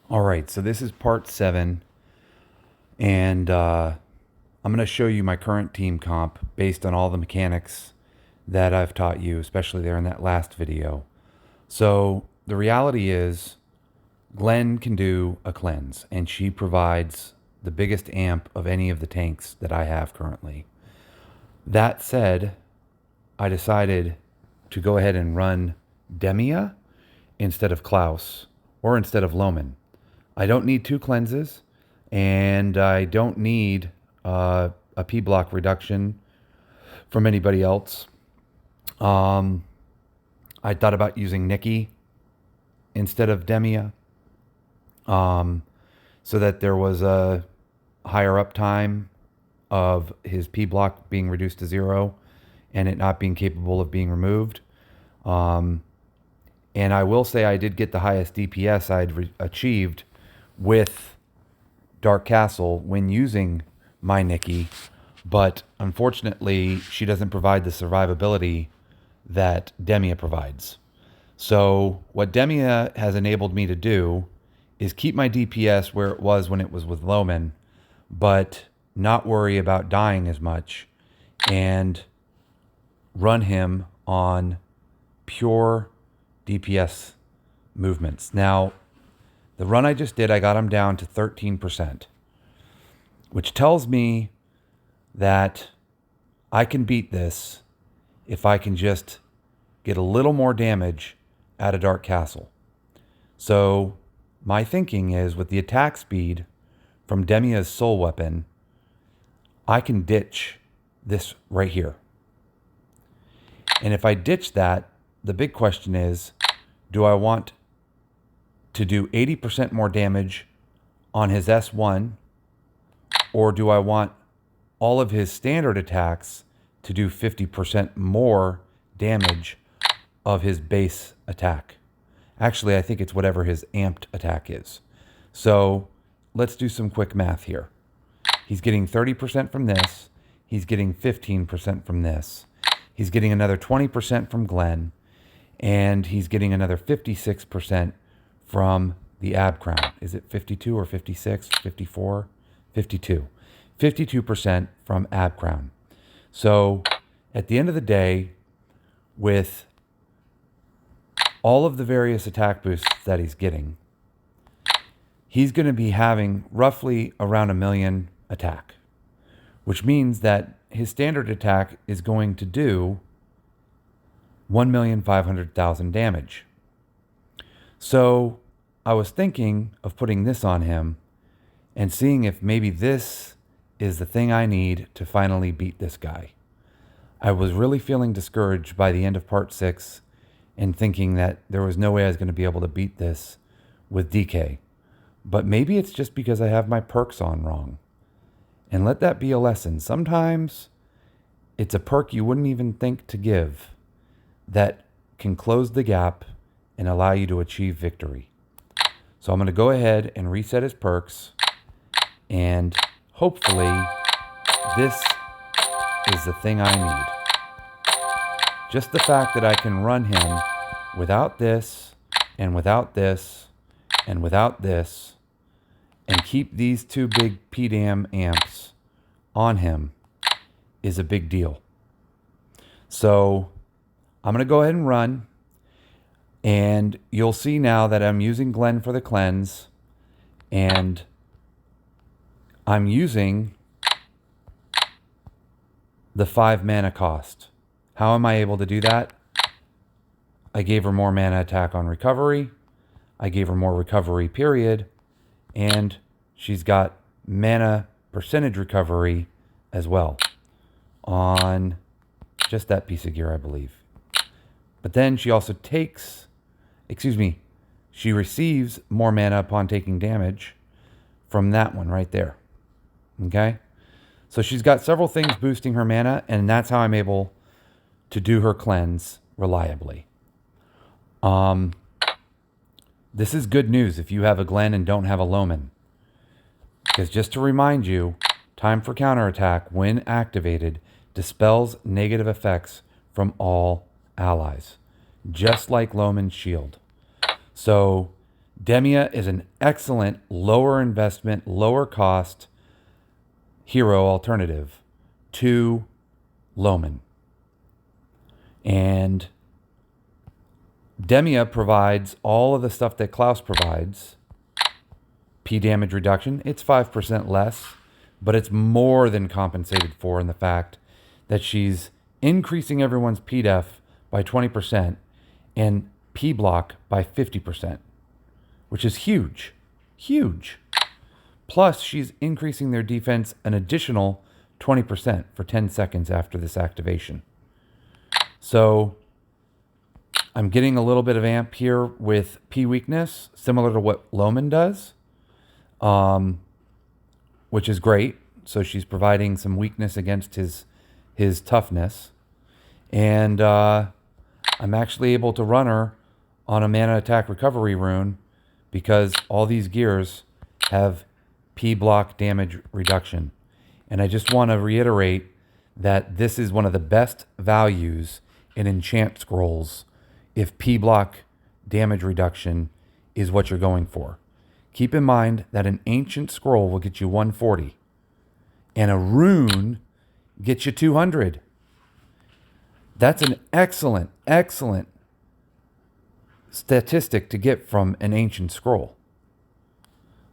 All right, so this is part 7, and I'm going to show you my current team comp based on all the mechanics that I've taught you, especially there in that last video. So the reality is Glenn can do a cleanse, and she provides the biggest amp of any of the tanks that I have currently. That said, I decided to go ahead and run Demia instead of Klaus or instead of Loman. I don't need 2 cleanses, and I don't need a P block reduction from anybody else. I thought about using Nikki instead of Demia, so that there was a higher uptime of his P block being reduced to 0 and it not being capable of being removed. And I will say I did get the highest DPS I'd achieved with Dark Castle when using my Nikki, but unfortunately she doesn't provide the survivability that Demia provides. So what Demia has enabled me to do is keep my DPS where it was when it was with Loman, but not worry about dying as much and run him on pure DPS movements. Now, the run I just did, I got him down to 13%, which tells me that I can beat this if I can just get a little more damage out of Dark Castle. So my thinking is with the attack speed from Demia's soul weapon, I can ditch this right here. And if I ditch that, the big question is, do I want to do 80% more damage on his S1, or do I want all of his standard attacks to do 50% more damage of his base attack? Actually, I think it's whatever his amped attack is. So let's do some quick math here. He's getting 30% from this. He's getting 15% from this. He's getting another 20% from Glenn. And he's getting another 56% from the ab crown. Is it 52 or 56, 54? 52. 52% from ab crown. So at the end of the day, with all of the various attack boosts that he's getting, he's going to be having roughly around 1 million attack, which means that his standard attack is going to do 1,500,000 damage. So I was thinking of putting this on him and seeing if maybe this is the thing I need to finally beat this guy. I was really feeling discouraged by the end of part 6 and thinking that there was no way I was going to be able to beat this with DK. But maybe it's just because I have my perks on wrong. And let that be a lesson. Sometimes it's a perk you wouldn't even think to give that can close the gap and allow you to achieve victory. So I'm going to go ahead and reset his perks, and hopefully this is the thing I need. Just the fact that I can run him without this and without this and without this and keep these 2 big PDAM amps on him is a big deal. So I'm going to go ahead and run, and you'll see now that I'm using Glenn for the cleanse, and I'm using the 5 mana cost. How am I able to do that? I gave her more mana attack on recovery. I gave her more recovery period, and she's got mana percentage recovery as well on just that piece of gear, I believe. But then she also she receives more mana upon taking damage from that one right there. Okay? So she's got several things boosting her mana, and that's how I'm able to do her cleanse reliably. This is good news if you have a Glen and don't have a Loman. Because just to remind you, time for counterattack, when activated, dispels negative effects from all allies, just like Loman's shield. So Demia is an excellent lower investment, lower cost hero alternative to Loman. And Demia provides all of the stuff that Klaus provides. P damage reduction, it's 5% less, but it's more than compensated for in the fact that she's increasing everyone's P def by 20% and P block by 50%, which is huge, huge. Plus, she's increasing their defense an additional 20% for 10 seconds after this activation. So I'm getting a little bit of amp here with P weakness, similar to what Loman does, which is great. So she's providing some weakness against his toughness. And I'm actually able to run her on a mana attack recovery rune because all these gears have P block damage reduction. And I just want to reiterate that this is one of the best values in enchant scrolls if P block damage reduction is what you're going for. Keep in mind that an ancient scroll will get you 140 and a rune gets you 200. That's an excellent, excellent statistic to get from an ancient scroll.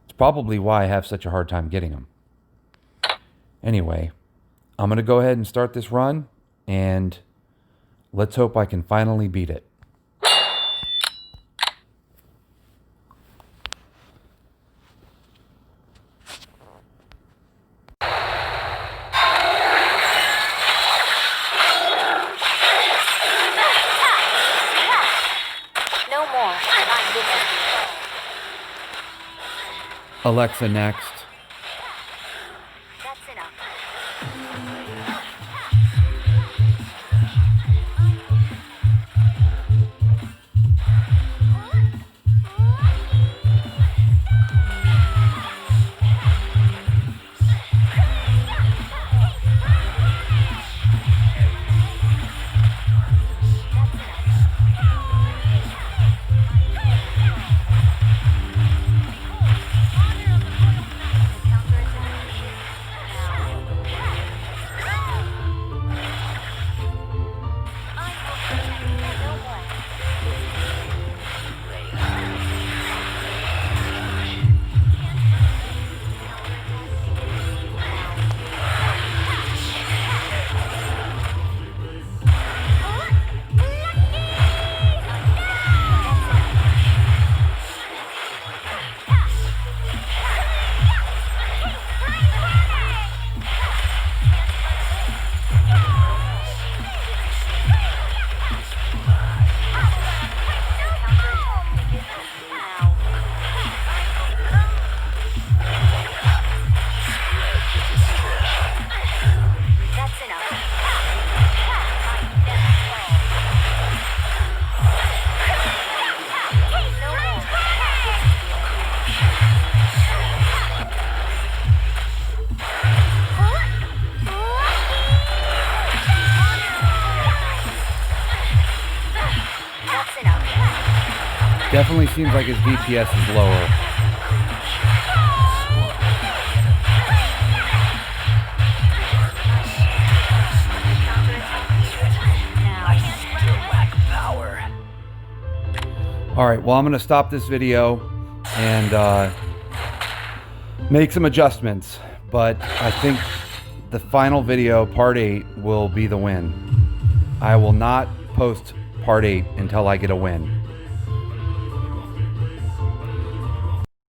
It's probably why I have such a hard time getting them. Anyway, I'm going to go ahead and start this run, and let's hope I can finally beat it. Alexa next. That's enough. Definitely seems like his DPS is lower. All right, well, I'm going to stop this video and make some adjustments, but I think the final video, part 8, will be the win. I will not post part 8 until I get a win.